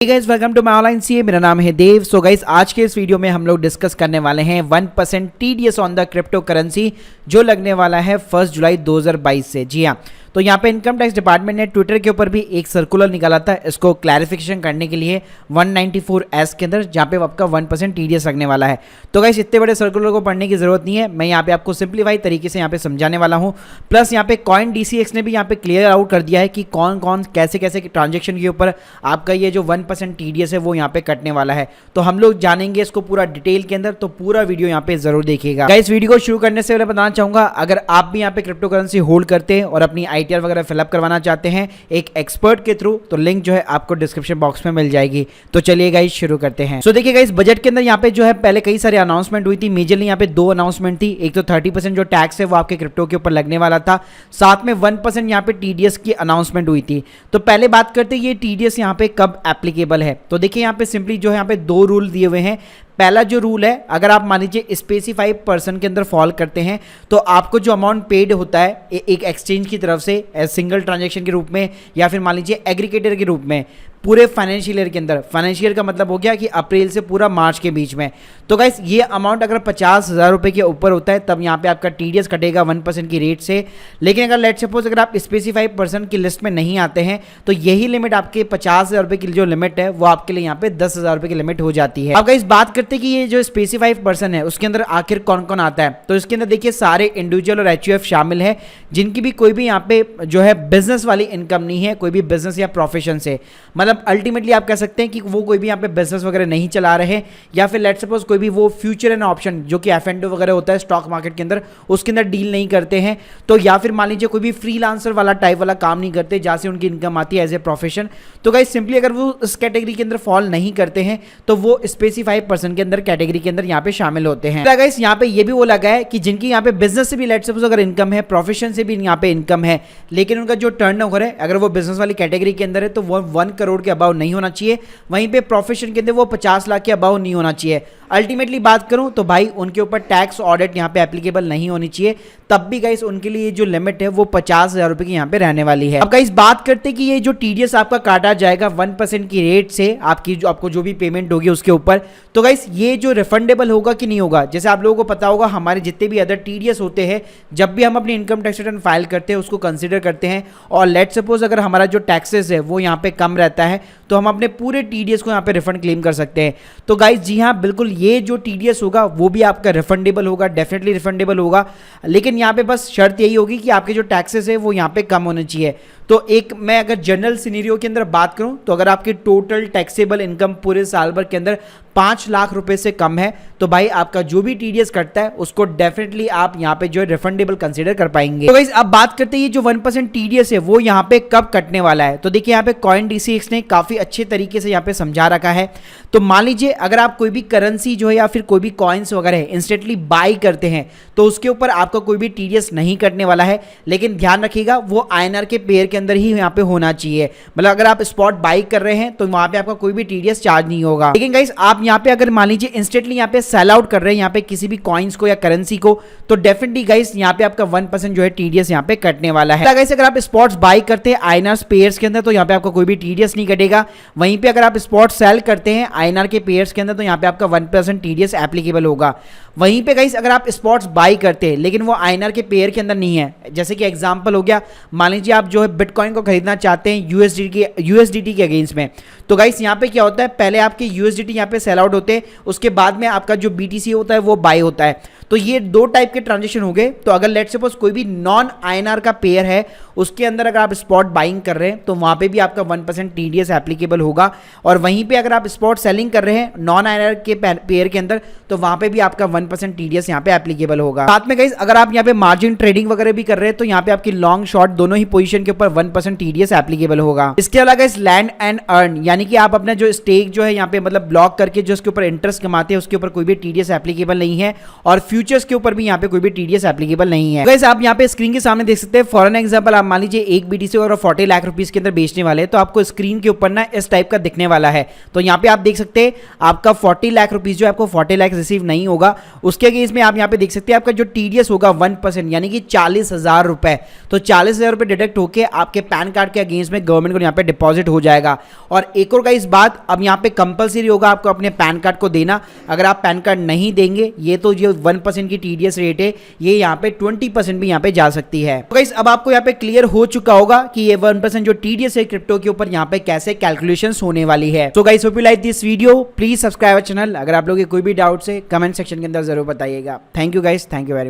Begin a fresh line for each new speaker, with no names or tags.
Guys welcome to my online CA. मेरा नाम है देव। सो गाइस आज के इस वीडियो में हम लोग डिस्कस करने वाले हैं 1% TDS on the crypto currency जो लगने वाला है 1 जुलाई 2022 से। जी हाँ, तो यहाँ पे इनकम टैक्स डिपार्टमेंट ने ट्विटर के ऊपर भी एक सर्कुलर निकाला था इसको क्लैरिफिकेशन करने के लिए 194S के अंदर, जहाँ पे आपका 1% टीडीएस लगने वाला है। तो गाइस इतने बड़े सर्कुलर को पढ़ने की जरूरत नहीं है, मैं यहाँ पे आपको सिंप्लीफाई तरीके से यहाँ पे समझाने वाला हूँ। प्लस यहाँ पे कॉइन DCX ने भी यहाँ पे क्लियर आउट कर दिया है कि कौन कौन कैसे कैसे ट्रांजेक्शन के ऊपर आपका ये जो 1% टीडीएस है वो यहाँ पे कटने वाला है। तो हम लोग जानेंगे इसको पूरा डिटेल के अंदर, तो पूरा वीडियो यहाँ पे जरूर देखिएगा। गाइस वीडियो को शुरू करने से पहले बताना चाहूंगा, अगर आप भी यहाँ पे क्रिप्टो करेंसी होल्ड करते हैं और अपनी ITR वगैरह फिलअप करवाना चाहते हैं एक एक्सपर्ट के थ्रू, तो लिंक जो है आपको डिस्क्रिप्शन बॉक्स में मिल जाएगी। तो चलिए गाइस शुरू करते हैं। सो देखिए गाइस, बजट के अंदर यहाँ पे जो है पहले कई सारे अनाउंसमेंट हुई थी। मेजरली यहाँ पे 2 अनाउंसमेंट थी। एक तो 30% जो टैक्स है वो आपके क्रिप्टो के ऊपर लगने वाला था, साथ में 1% यहाँ पे टीडीएस की अनाउंसमेंट हुई थी। तो पहले बात करते हैं ये टीडीएस यहाँ पे कब एप्लीकेबल है। तो देखिए यहाँ पे सिंपली जो है यहाँ पे 2 रूल दिए हुए हैं। पहला जो रूल है, अगर आप मान लीजिए स्पेसिफाइड पर्सन के अंदर फॉल करते हैं तो आपको जो अमाउंट पेड होता है एक एक्सचेंज की तरफ से सिंगल ट्रांजैक्शन के रूप में या फिर मान लीजिए एग्रीगेटर के रूप में पूरे फाइनेंशियल ईयर के अंदर, फाइनेंशियल का मतलब हो गया कि अप्रैल से पूरा मार्च के बीच में, तो गाइस ये अमाउंट अगर 50,000 रुपये के ऊपर होता है तब यहाँ पे आपका टीडीएस कटेगा 1% की रेट से। लेकिन अगर लेट सपोज अगर आप स्पेसिफाइड पर्सन की लिस्ट में नहीं आते हैं तो यही लिमिट आपके 50,000 रुपये की जो लिमिट है वो आपके लिए यहाँ पे 10,000 रुपये की लिमिट हो जाती है। अब गाइस बात करते हैं कि ये जो स्पेसिफाइड पर्सन है उसके अंदर आखिर कौन कौन आता है। तो इसके अंदर देखिए सारे इंडिविजुअल और HUF शामिल है जिनकी भी कोई भी यहाँ पे जो है बिजनेस वाली इनकम नहीं है, कोई भी बिजनेस या प्रोफेशन से, मतलब अल्टीमेटली आप कह सकते हैं कि वो कोई भी यहाँ पे बिजनेस वगैरह नहीं चला रहे, या फिर लेट सपोज कोई भी वो फ्यूचर एंड ऑप्शन जो कि F&O वगैरह होता है स्टॉक मार्केट के अंदर, उसके अंदर डील नहीं करते हैं। तो या फिर मान लीजिए कोई भी फ्रीलांसर वाला टाइप वाला काम नहीं करते जहाँ से उनकी इनकम आती है एज ए प्रोफेशन। तो गाइस सिंपली अगर वो इस कैटेगरी के अंदर फॉल नहीं करते हैं तो वो स्पेसिफाइड पर्सन के अंदर कैटेगरी के अंदर यहाँ पे शामिल होते हैं। गाइस यहाँ पे ये भी वो लगा है कि जिनकी यहाँ पे बिजनेस से भी लेट सपोज अगर इनकम है, प्रोफेशन से भी यहाँ पे इनकम है, लेकिन उनका जो टर्नओवर है अगर वो बिजनेस वाली कैटेगरी के अंदर है तो वो 1 करोड़ के अबाव नहीं होना चाहिए। वहीं पे प्रोफेशन के अंदर वो 50 लाख के अबाव नहीं होना चाहिए। अल्टीमेटली बात करूं तो भाई उनके ऊपर टैक्स ऑडिट यहाँ पे एप्लीकेबल नहीं होनी चाहिए, तब भी गाइस उनके लिए जो लिमिट है वो 50,000 रुपए की यहाँ पे रहने वाली है। अब गाइस बात करते हैं कि ये जो टीडीएस आपका काटा जाएगा 1% की रेट से आपको जो भी पेमेंट होगी उसके ऊपर, तो गाइस ये जो रिफंडेबल होगा कि नहीं होगा। जैसे आप लोगों को पता होगा हमारे जितने भी अदर टीडीएस होते हैं, जब भी हम अपनी इनकम टैक्स रिटर्न फाइल करते हैं उसको कंसिडर करते हैं, और लेट सपोज अगर हमारा जो टैक्सेस है वो यहाँ पे कम रहता है तो हम अपने पूरे टीडीएस को यहाँ पे रिफंड क्लेम कर सकते हैं। तो गाइस जी हाँ, बिल्कुल ये जो टीडीएस होगा वो भी आपका रिफंडेबल होगा, डेफिनेटली रिफंडेबल होगा। लेकिन यहाँ पे बस शर्त यही होगी कि आपके जो टैक्सेस है वो यहाँ पे कम होने चाहिए। तो एक मैं अगर जनरल सिनेरियो के अंदर बात करूं तो अगर आपकी टोटल टैक्सेबल इनकम पूरे साल भर के अंदर 5 लाख रुपए से कम है तो भाई आपका जो भी टीडीएस कटता है उसको डेफिनेटली आप यहाँ पे जो है रिफंडेबल कंसीडर कर पाएंगे। तो गाइस अब बात करते हैं ये जो 1% टीडीएस है वो यहाँ पे कब कटने वाला है। तो देखिए यहाँ पे कॉइन DCX ने काफी अच्छे तरीके से यहाँ पे समझा रखा है। तो मान लीजिए अगर आप कोई भी करेंसी जो है या फिर कोई भी कॉइन्स वगैरह इंस्टेंटली बाई करते हैं तो उसके ऊपर आपका कोई भी टीडीएस नहीं कटने वाला है। लेकिन ध्यान रखिएगा वो INR के पेयर के अंदर ही यहाँ पे होना चाहिए, मतलब अगर आप स्पॉट बाई कर रहे हैं तो वहां पे आपका कोई भी टीडीएस चार्ज नहीं होगा। लेकिन गाइस आप यहाँ पे अगर मान लीजिए इंस्टेंटली यहाँ पे सेल आउट कर रहे हैं यहाँ पे किसी भी कॉइन्स को या करेंसी को, तो डेफिनेटली गाइस यहाँ पे आपका 1% जो है टीडीएस यहाँ पे कटने वाला है। गाइस अगर आप स्पॉट्स बाई करते हैं INR पेयर्स के अंदर तो यहाँ पे आपका कोई भी टीडीएस नहीं कटेगा। वहीं पे अगर आप स्पॉट सेल करते हैं INR के पेयर्स के अंदर तो यहाँ पे आपका 1% टीडीएस एप्लीकेबल होगा। वहीं पे गाइस अगर आप स्पॉट्स बाई करते हैं लेकिन वो INR के पेयर के अंदर नहीं है, जैसे कि एग्जांपल हो गया, मान लीजिए आप जो है बिटकॉइन को खरीदना चाहते हैं USDT के अगेंस्ट में, तो गाइस यहाँ पे क्या होता है, पहले आपके USDT यहाँ पे सेल आउट होते हैं, उसके बाद में आपका जो BTC होता है वो बाई होता है। तो ये 2 टाइप के ट्रांजेक्शन हो गए। तो अगर लेट सपोज कोई भी नॉन INR का पेयर है उसके अंदर अगर आप स्पॉट बाइंग कर रहे हैं तो वहां पे भी आपका 1% टीडीएस एप्लीकेबल होगा, और वहीं पे अगर आप स्पॉट सेलिंग कर रहे हैं नॉन INR के पेयर के अंदर तो वहां पे भी आपका 1% टीडीएस यहाँ पे एप्लीकेबल होगा। साथ में गाइस अगर आप यहाँ पे मार्जिन ट्रेडिंग वगैरह भी कर रहे हैं तो यहाँ पे आपकी लॉन्ग शॉर्ट दोनों ही पोजीशन के ऊपर 1% टीडीएस एप्लीकेबल होगा। इसके अलावा इस लैंड एंड अर्न यानी कि आप अपना जो स्टेक जो है यहाँ पे मतलब ब्लॉक करके जो उसके ऊपर इंटरेस्ट कमाते हैं उसके ऊपर कोई भी टीडीएस एप्लीकेबल नहीं है, और फ्यूचर्स के ऊपर भी यहाँ पे कोई भी टीडीएस एप्लीकेबल नहीं है। गाइस आप यहाँ पे स्क्रीन के सामने देख सकते हैं, फॉर एन एग्जांपल आप मान लीजिए एक BTC और 40 लाख रुपीस के अंदर बेचने वाले हैं तो आपको स्क्रीन के ऊपर ना इस टाइप का दिखने वाला है। तो यहाँ पे आप देख सकते हैं आपका 40 लाख रुपीस जो है आपको 40 लाख रिसीव नहीं होगा, उसके अगेंस्ट में आप यहाँ पे देख सकते हैं आपका जो टीडीएस होगा 1% यानी कि 40,000 रुपए। तो 40,000 रुपए डिडक्ट होके आपके पैन कार्ड के अगेंस्ट में गवर्नमेंट को यहाँ पे डिपॉजिट हो जाएगा। और एक और गाइस बात, अब यहाँ पे कंपलसरी होगा आपको अपने पैन कार्ड को देना। अगर आप पैन कार्ड नहीं देंगे, ये तो जो 1% की टीडीएस रेट है ये यहाँ पे 20% भी यहाँ पे जा सकती है। तो गाइस अब आपको यहाँ पे क्लियर हो चुका होगा कि ये 1% जो टीडीएस है क्रिप्टो के ऊपर यहाँ पे कैसे कैलकुलेशंस होने वाली है। तो guys hope you like this video, please subscribe channel. अगर आप लोगों के कोई भी डाउट्स है कमेंट सेक्शन के अंदर जरूर बताइएगा। Thank you guys, thank you very much.